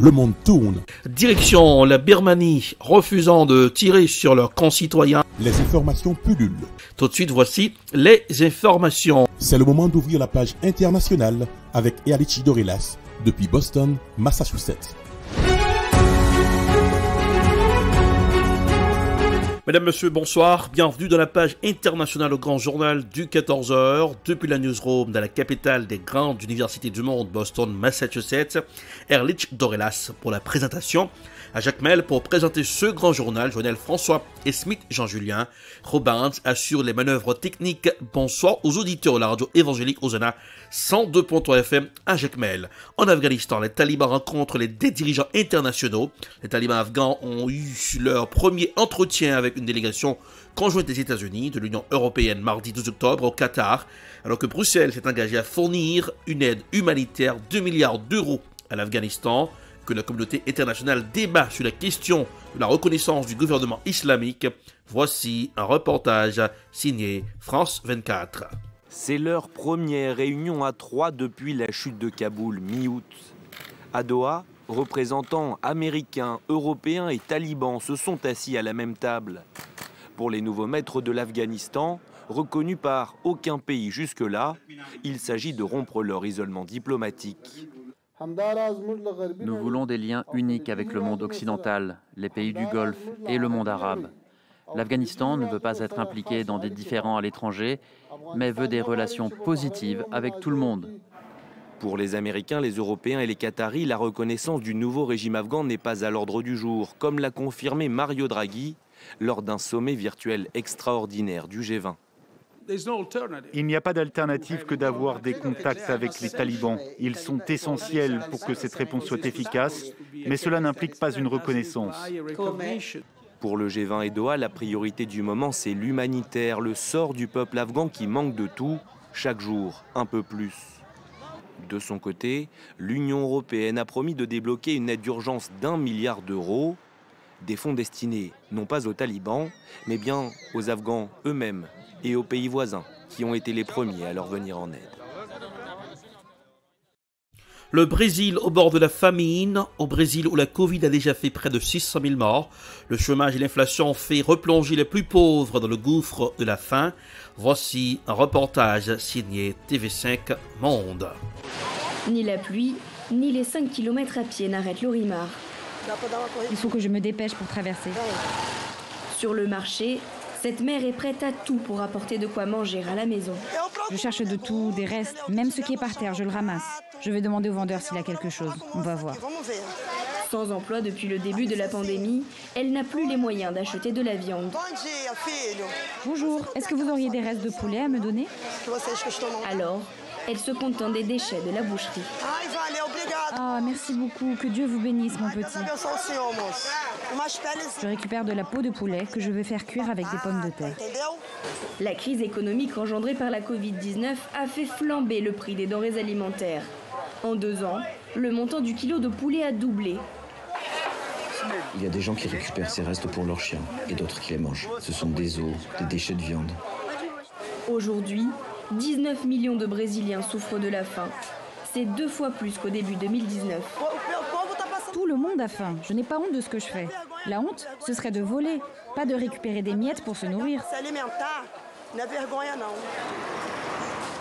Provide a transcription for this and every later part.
le monde tourne. Direction la Birmanie, refusant de tirer sur leurs concitoyens. Les informations pullulent. Tout de suite, voici les informations. C'est le moment d'ouvrir la page internationale avec Erlich Dorelas depuis Boston, Massachusetts. Mesdames, Messieurs, bonsoir. Bienvenue dans la page internationale au grand journal du 14h. Depuis la newsroom dans la capitale des grandes universités du monde, Boston, Massachusetts, Erlich Dorelas pour la présentation. À Jacques Mel pour présenter ce grand journal, Joël François et Smith Jean-Julien. Robins assure les manœuvres techniques. Bonsoir aux auditeurs de la radio évangélique Hosanna 102.3 FM à Jacques Mel. En Afghanistan, les talibans rencontrent des dirigeants internationaux. Les talibans afghans ont eu leur premier entretien avec une délégation conjointe des États-Unis, de l'Union européenne mardi 12 octobre au Qatar, alors que Bruxelles s'est engagée à fournir une aide humanitaire 2 milliards d'euros à l'Afghanistan. Que la communauté internationale débat sur la question de la reconnaissance du gouvernement islamique. Voici un reportage signé France 24. C'est leur première réunion à trois depuis la chute de Kaboul, mi-août. À Doha, représentants américains, européens et talibans se sont assis à la même table. Pour les nouveaux maîtres de l'Afghanistan, reconnus par aucun pays jusque-là, il s'agit de rompre leur isolement diplomatique. Nous voulons des liens uniques avec le monde occidental, les pays du Golfe et le monde arabe. L'Afghanistan ne veut pas être impliqué dans des différends à l'étranger, mais veut des relations positives avec tout le monde. Pour les Américains, les Européens et les Qataris, la reconnaissance du nouveau régime afghan n'est pas à l'ordre du jour, comme l'a confirmé Mario Draghi lors d'un sommet virtuel extraordinaire du G20. Il n'y a pas d'alternative que d'avoir des contacts avec les talibans. Ils sont essentiels pour que cette réponse soit efficace, mais cela n'implique pas une reconnaissance. Pour le G20 et Doha, la priorité du moment, c'est l'humanitaire, le sort du peuple afghan qui manque de tout, chaque jour, un peu plus. De son côté, l'Union européenne a promis de débloquer une aide d'urgence d'1 milliard d'euros, des fonds destinés non pas aux talibans, mais bien aux Afghans eux-mêmes et aux pays voisins qui ont été les premiers à leur venir en aide. Le Brésil au bord de la famine. Au Brésil où la Covid a déjà fait près de 600 000 morts, le chômage et l'inflation ont fait replonger les plus pauvres dans le gouffre de la faim. Voici un reportage signé TV5 Monde. Ni la pluie, ni les 5 km à pied n'arrêtent Lorimar. Il faut que je me dépêche pour traverser. Sur le marché, cette mère est prête à tout pour apporter de quoi manger à la maison. Je cherche de tout, des restes, même ce qui est par terre, je le ramasse. Je vais demander au vendeur s'il a quelque chose. On va voir. Sans emploi depuis le début de la pandémie, elle n'a plus les moyens d'acheter de la viande. Bonjour, est-ce que vous auriez des restes de poulet à me donner? Alors, elle se contente des déchets de la boucherie. Ah, merci beaucoup. Que Dieu vous bénisse, mon petit. Je récupère de la peau de poulet que je vais faire cuire avec des pommes de terre. La crise économique engendrée par la Covid-19 a fait flamber le prix des denrées alimentaires. En 2 ans, le montant du kilo de poulet a doublé. Il y a des gens qui récupèrent ces restes pour leurs chiens et d'autres qui les mangent. Ce sont des os, des déchets de viande. Aujourd'hui, 19 millions de Brésiliens souffrent de la faim. C'est 2 fois plus qu'au début 2019. Tout le monde a faim. Je n'ai pas honte de ce que je fais. La honte, ce serait de voler, pas de récupérer des miettes pour se nourrir.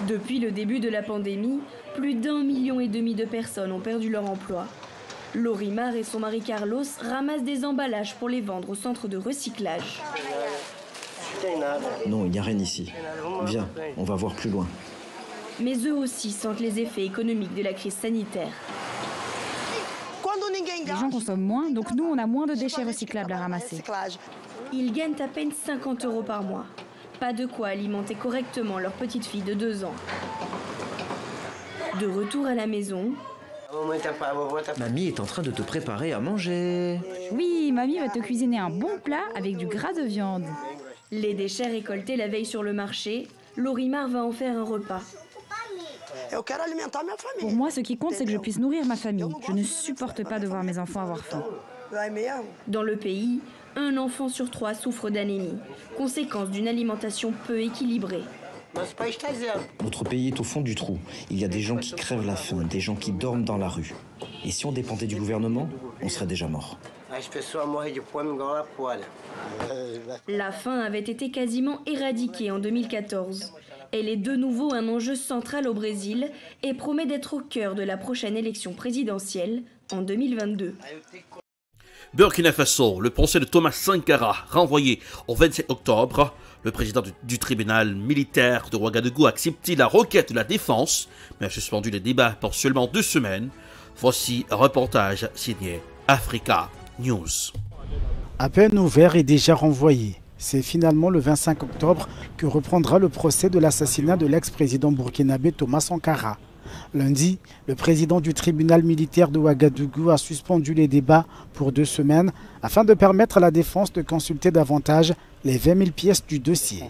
Depuis le début de la pandémie, plus d'1,5 million de personnes ont perdu leur emploi. Lorimar et son mari Carlos ramassent des emballages pour les vendre au centre de recyclage. Non, il n'y a rien ici. Viens, on va voir plus loin. Mais eux aussi sentent les effets économiques de la crise sanitaire. Les gens consomment moins, donc nous, on a moins de déchets recyclables à ramasser. Ils gagnent à peine 50 € par mois. Pas de quoi alimenter correctement leur petite fille de 2 ans. De retour à la maison... Mamie est en train de te préparer à manger. Oui, mamie va te cuisiner un bon plat avec du gras de viande. Les déchets récoltés la veille sur le marché, Lorimar va en faire un repas. Pour moi, ce qui compte, c'est que je puisse nourrir ma famille. Je ne supporte pas de voir mes enfants avoir faim. Dans le pays, 1 enfant sur 3 souffre d'anémie, conséquence d'une alimentation peu équilibrée. Notre pays est au fond du trou. Il y a des gens qui crèvent la faim, des gens qui dorment dans la rue. Et si on dépendait du gouvernement, on serait déjà mort. La faim avait été quasiment éradiquée en 2014. Elle est de nouveau un enjeu central au Brésil et promet d'être au cœur de la prochaine élection présidentielle en 2022. Burkina Faso, le procès de Thomas Sankara, renvoyé au 27 octobre. Le président du tribunal militaire de Ouagadougou a accepté la requête de la défense, mais a suspendu les débats pour seulement 2 semaines. Voici un reportage signé Africa News. À peine ouvert et déjà renvoyé. C'est finalement le 25 octobre que reprendra le procès de l'assassinat de l'ex-président burkinabé Thomas Sankara. Lundi, le président du tribunal militaire de Ouagadougou a suspendu les débats pour 2 semaines afin de permettre à la défense de consulter davantage les 20 000 pièces du dossier.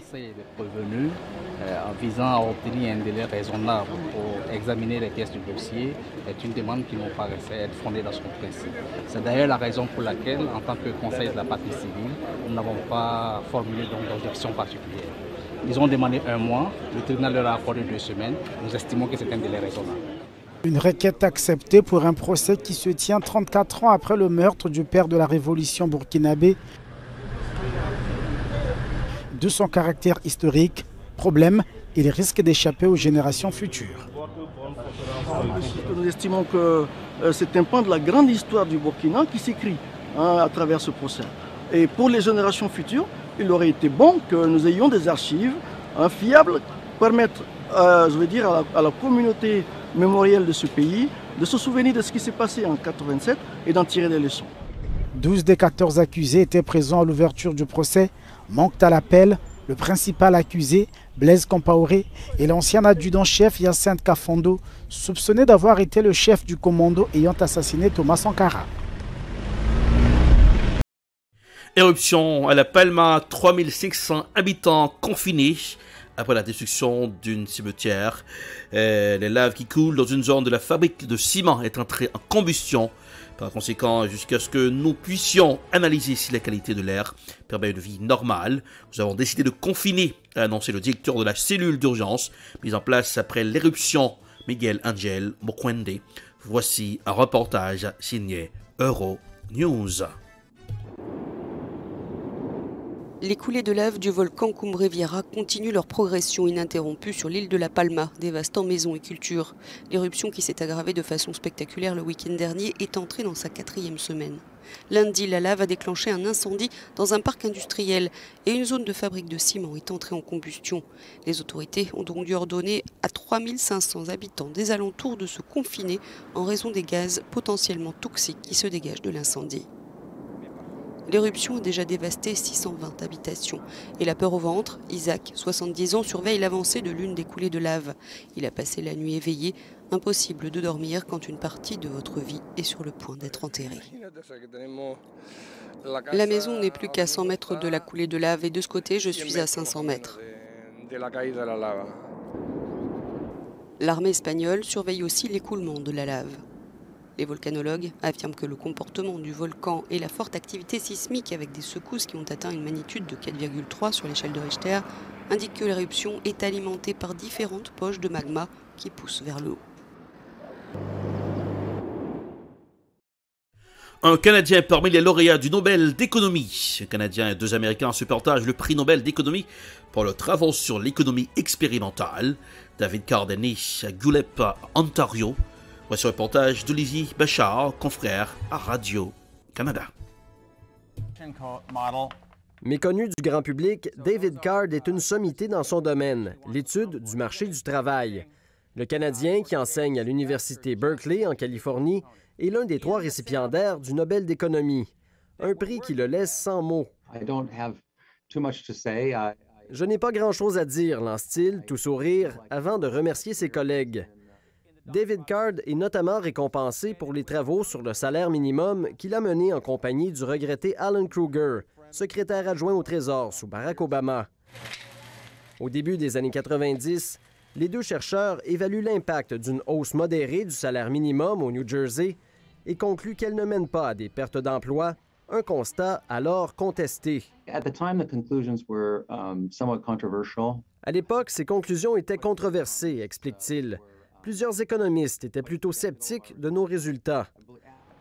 En visant à obtenir un délai raisonnable pour examiner les pièces du dossier est une demande qui nous paraissait être fondée dans son principe. C'est d'ailleurs la raison pour laquelle, en tant que conseil de la partie civile, nous n'avons pas formulé d'objection particulière. Ils ont demandé 1 mois, le tribunal leur a accordé 2 semaines. Nous estimons que c'est un délai raisonnable. Une requête acceptée pour un procès qui se tient 34 ans après le meurtre du père de la révolution burkinabé. De son caractère historique, problème, il risque d'échapper aux générations futures. Nous estimons que c'est un pan de la grande histoire du Burkina qui s'écrit à travers ce procès. Et pour les générations futures, il aurait été bon que nous ayons des archives fiables, permettre à la communauté mémorielle de ce pays de se souvenir de ce qui s'est passé en 1987 et d'en tirer des leçons. 12 des 14 accusés étaient présents à l'ouverture du procès, manquent à l'appel. Le principal accusé, Blaise Compaoré, et l'ancien adjudant-chef Hyacinthe Kafondo, soupçonné d'avoir été le chef du commando ayant assassiné Thomas Sankara. Éruption à La Palma, 3500 habitants confinés après la destruction d'une cimetière. Les laves qui coulent dans une zone de la fabrique de ciment est entrée en combustion. Par conséquent, jusqu'à ce que nous puissions analyser si la qualité de l'air permet une vie normale, nous avons décidé de confiner, a annoncé le directeur de la cellule d'urgence mise en place après l'éruption, Miguel Angel Mokwende. Voici un reportage signé Euronews. Les coulées de lave du volcan Cumbre Vieja continuent leur progression ininterrompue sur l'île de La Palma, dévastant maisons et cultures. L'éruption qui s'est aggravée de façon spectaculaire le week-end dernier est entrée dans sa 4e semaine. Lundi, la lave a déclenché un incendie dans un parc industriel et une zone de fabrique de ciment est entrée en combustion. Les autorités ont donc dû ordonner à 3500 habitants des alentours de se confiner en raison des gaz potentiellement toxiques qui se dégagent de l'incendie. L'éruption a déjà dévasté 620 habitations. Et la peur au ventre, Isaac, 70 ans, surveille l'avancée de l'une des coulées de lave. Il a passé la nuit éveillé. Impossible de dormir quand une partie de votre vie est sur le point d'être enterrée. La maison n'est plus qu'à 100 mètres de la coulée de lave et de ce côté, je suis à 500 mètres. L'armée espagnole surveille aussi l'écoulement de la lave. Les volcanologues affirment que le comportement du volcan et la forte activité sismique avec des secousses qui ont atteint une magnitude de 4,3 sur l'échelle de Richter indiquent que l'éruption est alimentée par différentes poches de magma qui poussent vers le haut. Un Canadien parmi les lauréats du Nobel d'économie. Un Canadien et 2 Américains se partagent le prix Nobel d'économie pour leurs travaux sur l'économie expérimentale. David Card est né à Guelph, Ontario. Voici un reportage d'Olivier Bachard, confrère à Radio-Canada. Méconnu du grand public, David Card est une sommité dans son domaine, l'étude du marché du travail. Le Canadien, qui enseigne à l'Université Berkeley, en Californie, est l'un des 3 récipiendaires du Nobel d'économie. Un prix qui le laisse sans mots. Je n'ai pas grand-chose à dire, lance-t-il, tout sourire, avant de remercier ses collègues. David Card est notamment récompensé pour les travaux sur le salaire minimum qu'il a menés en compagnie du regretté Alan Kruger, secrétaire adjoint au Trésor sous Barack Obama. Au début des années 90, les 2 chercheurs évaluent l'impact d'une hausse modérée du salaire minimum au New Jersey et concluent qu'elle ne mène pas à des pertes d'emploi, un constat alors contesté. À l'époque, ces conclusions étaient controversées, explique-t-il. plusieurs économistes étaient plutôt sceptiques de nos résultats.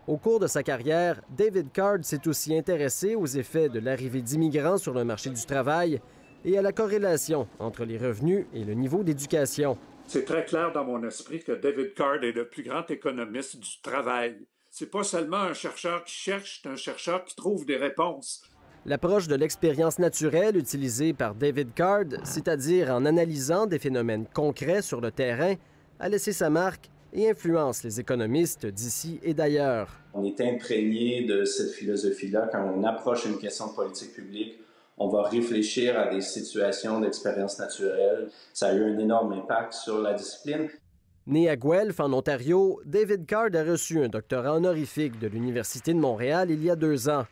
Au cours de sa carrière, David Card s'est aussi intéressé aux effets de l'arrivée d'immigrants sur le marché du travail et à la corrélation entre les revenus et le niveau d'éducation. C'est très clair dans mon esprit que David Card est le plus grand économiste du travail. C'est pas seulement un chercheur qui cherche, c'est un chercheur qui trouve des réponses. L'approche de l'expérience naturelle utilisée par David Card, c'est-à-dire en analysant des phénomènes concrets sur le terrain, a laissé sa marque et influence les économistes d'ici et d'ailleurs. On est imprégné de cette philosophie-là. Quand on approche une question de politique publique, on va réfléchir à des situations d'expérience naturelle. Ça a eu un énorme impact sur la discipline. Né à Guelph, en Ontario, David Card a reçu un doctorat honorifique de l'Université de Montréal il y a 2 ans.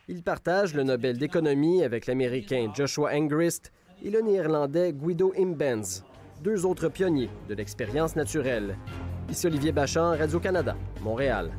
Il partage le Nobel d'économie avec l'Américain Joshua Angrist et le Néerlandais Guido Imbens, 2 autres pionniers de l'expérience naturelle. Ici Olivier Bachan, Radio-Canada, Montréal.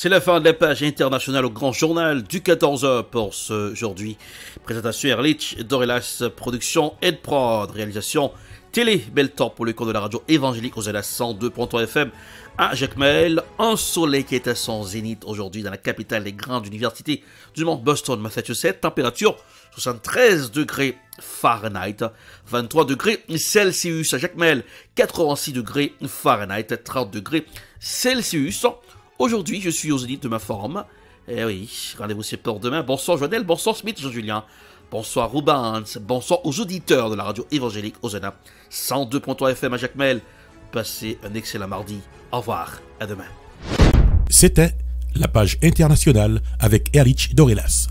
C'est la fin de la page internationale au grand journal du 14h pour ce aujourd'hui. Présentation Erlich Dorelas, production Ed Prod, réalisation Télé Beltor pour le compte de la radio évangélique aux ZA 102.3 FM à Jacmel. Un soleil qui est à son zénith aujourd'hui dans la capitale des grandes universités du monde, Boston, Massachusetts. Température 73 degrés Fahrenheit, 23 degrés Celsius à Jacmel, 86 degrés Fahrenheit, 30 degrés Celsius. Aujourd'hui, je suis au zénith de ma forme. Eh oui, rendez-vous c'est pour demain. Bonsoir Joannel, bonsoir Smith, Jean-Julien. Bonsoir Rubens, bonsoir aux auditeurs de la radio évangélique Osana 102.3 FM à Jacmel. Passez un excellent mardi. Au revoir, à demain. C'était la page internationale avec Erlich Dorelas.